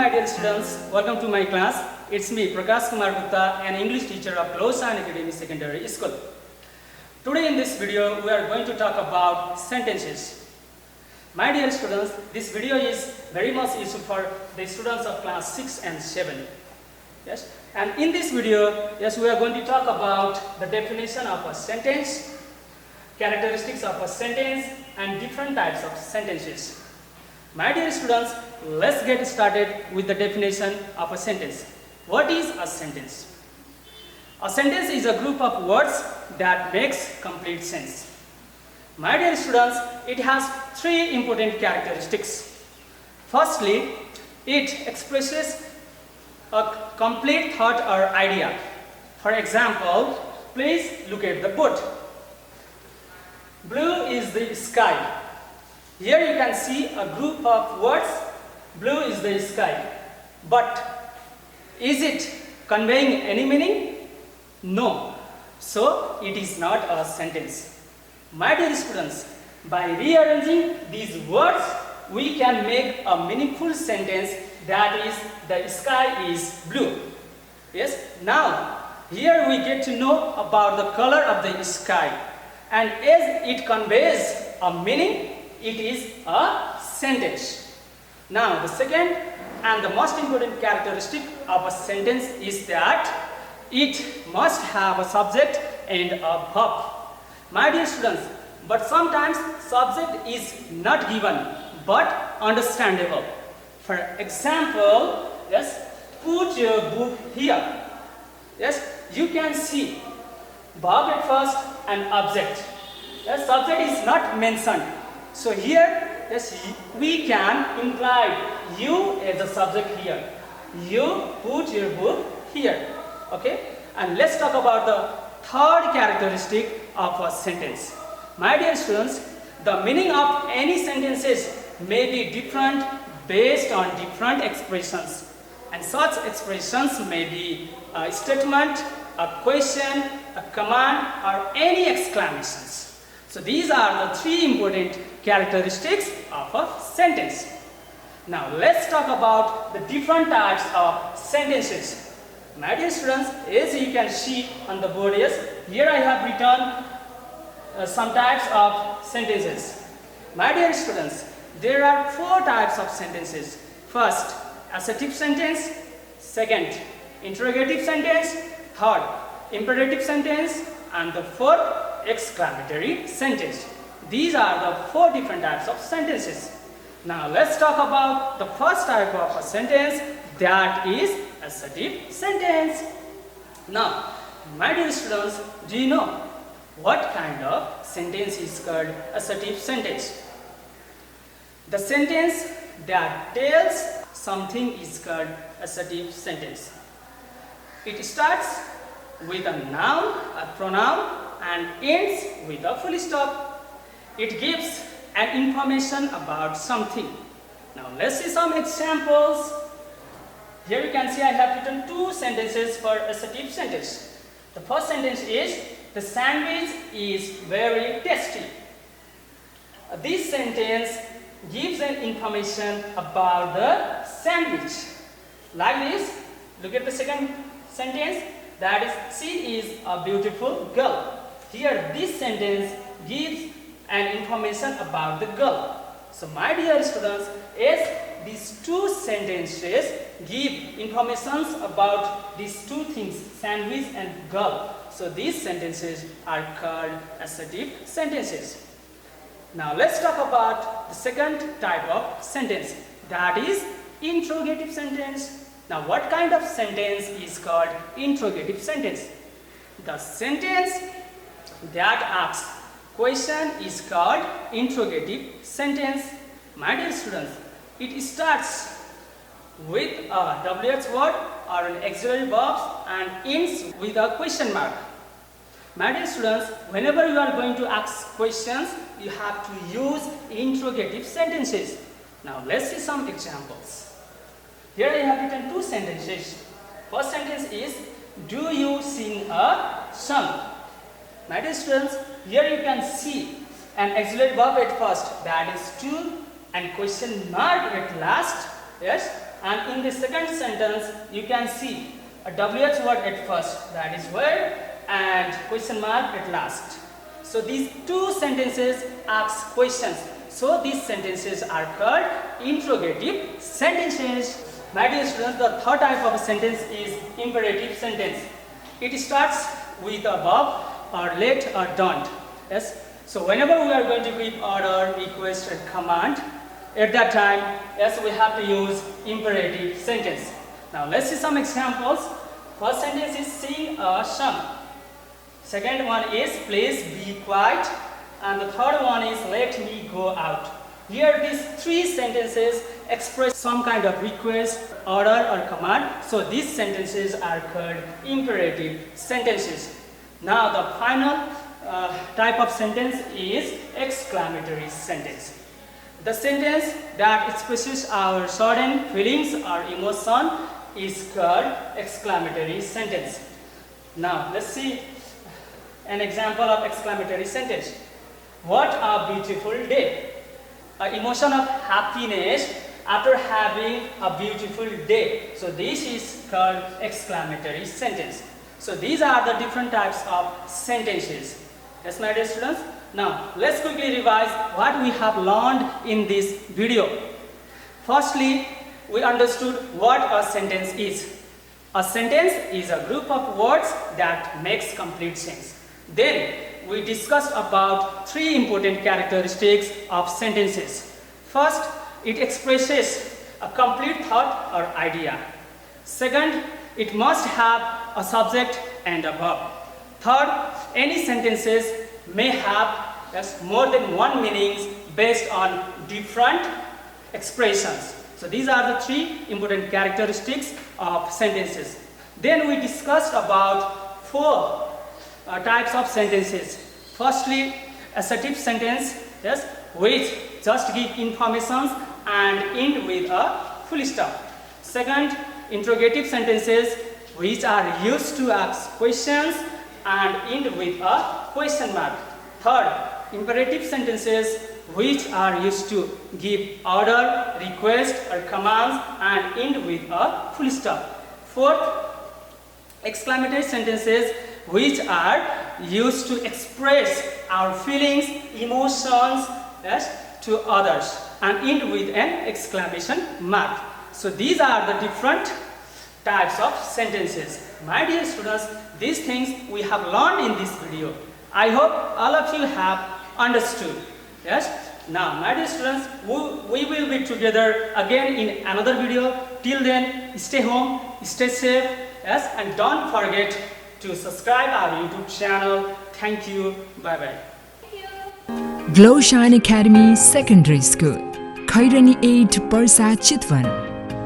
my dear students, welcome to my class. It's me, Prakash Kumar Gupta, an English teacher of glowshineacademy Secondary School. Today in this video, we are going to talk about sentences. My dear students, this video is very much useful for the students of class 6 and 7. Yes, and in this video, yes, we are going to talk about the definition of a sentence, characteristics of a sentence, and different types of sentences. My dear students, let's get started with the definition of a sentence. What is a sentence? A sentence is a group of words that makes complete sense. My dear students, it has three important characteristics. Firstly, it expresses a complete thought or idea. For example, please look at the board. Blue is the sky. Here you can see a group of words. Blue is the sky. But is it conveying any meaning? No. So it is not a sentence. My dear students, by rearranging these words, we can make a meaningful sentence, that is, the sky is blue. Yes. Now, here we get to know about the color of the sky. And as it conveys a meaning, it is a sentence. Now, the second and the most important characteristic of a sentence is that it must have a subject and a verb. My dear students, but sometimes subject is not given but understandable. For example, yes, put your book here. Yes, you can see verb at first and object. The subject is not mentioned. So here, yes, we can imply you as a subject here. You put your book here. Okay? And let's talk about the third characteristic of a sentence. My dear students, the meaning of any sentences may be different based on different expressions. And such expressions may be a statement, a question, a command, or any exclamations. So these are the three important characteristics of a sentence. Now let's talk about the different types of sentences. My dear students, as you can see on the board, yes, here I have written some types of sentences. My dear students, there are four types of sentences. First, assertive sentence. Second, interrogative sentence. Third, imperative sentence. And the fourth, exclamatory sentence. These are the four different types of sentences. Now let's talk about the first type of a sentence, that is assertive sentence. Now, my dear students, do you know what kind of sentence is called assertive sentence? The sentence that tells something is called assertive sentence. It starts with a noun, a pronoun, and ends with a full stop. It gives an information about something. Now let's see some examples. Here you can see I have written two sentences for assertive sentence. The first sentence is, the sandwich is very tasty. This sentence gives an information about the sandwich. Like this, look at the second sentence, that is, she is a beautiful girl. Here this sentence gives an information about the girl. So my dear students, as these two sentences give informations about these two things, sandwich and girl, so these sentences are called assertive sentences. Now let's talk about the second type of sentence, that is interrogative sentence. Now what kind of sentence is called interrogative sentence? The sentence that asks question is called interrogative sentence. My dear students, it starts with a WH word or an auxiliary verb and ends with a question mark. My dear students, whenever you are going to ask questions, you have to use interrogative sentences. Now let's see some examples. Here I have written two sentences. First sentence is, do you sing a song? My dear students, here you can see an auxiliary verb at first, that is to, and question mark at last. Yes, And in the second sentence, you can see a WH word at first, that is where, and question mark at last. So these two sentences ask questions. So these sentences are called interrogative sentences. My dear students, the third type of a sentence is imperative sentence. It starts with above or let or don't. Yes. So whenever we are going to give order, request, or command, at that time, yes, we have to use imperative sentence. Now let's see some examples. First sentence is sing a song. Second one is please be quiet. And the third one is let me go out. Here these three sentences express some kind of request, order or command. So these sentences are called imperative sentences. Now the final type of sentence is exclamatory sentence. The sentence that expresses our sudden feelings or emotion is called exclamatory sentence. Now let's see an example of exclamatory sentence. What a beautiful day. An emotion of happiness after having a beautiful day. So this is called exclamatory sentence. So these are the different types of sentences. Yes, my dear students. Now let's quickly revise what we have learned in this video. Firstly, we understood what a sentence is. A sentence is a group of words that makes complete sense. Then we discussed about three important characteristics of sentences. First, it expresses a complete thought or idea. Second, it must have a subject and a verb. Third, any sentences may have more than one meanings based on different expressions. So these are the three important characteristics of sentences. Then we discussed about four types of sentences. Firstly, assertive sentence, yes, which just give information and end with a full stop. Second, interrogative sentences, which are used to ask questions and end with a question mark. Third, imperative sentences, which are used to give order, request or commands and end with a full stop. Fourth, exclamatory sentences, which are used to express our feelings, emotions, yes, to others and end with an exclamation mark. So these are the different types of sentences. My dear students, these things we have learned in this video. I hope all of you have understood. Yes. Now, my dear students, we will be together again in another video. Till then, stay home, stay safe, yes, and don't forget to subscribe our YouTube channel. Thank you. Bye bye. Glowshine Academy Secondary School, Khairani 8, Parsa, Chitwan.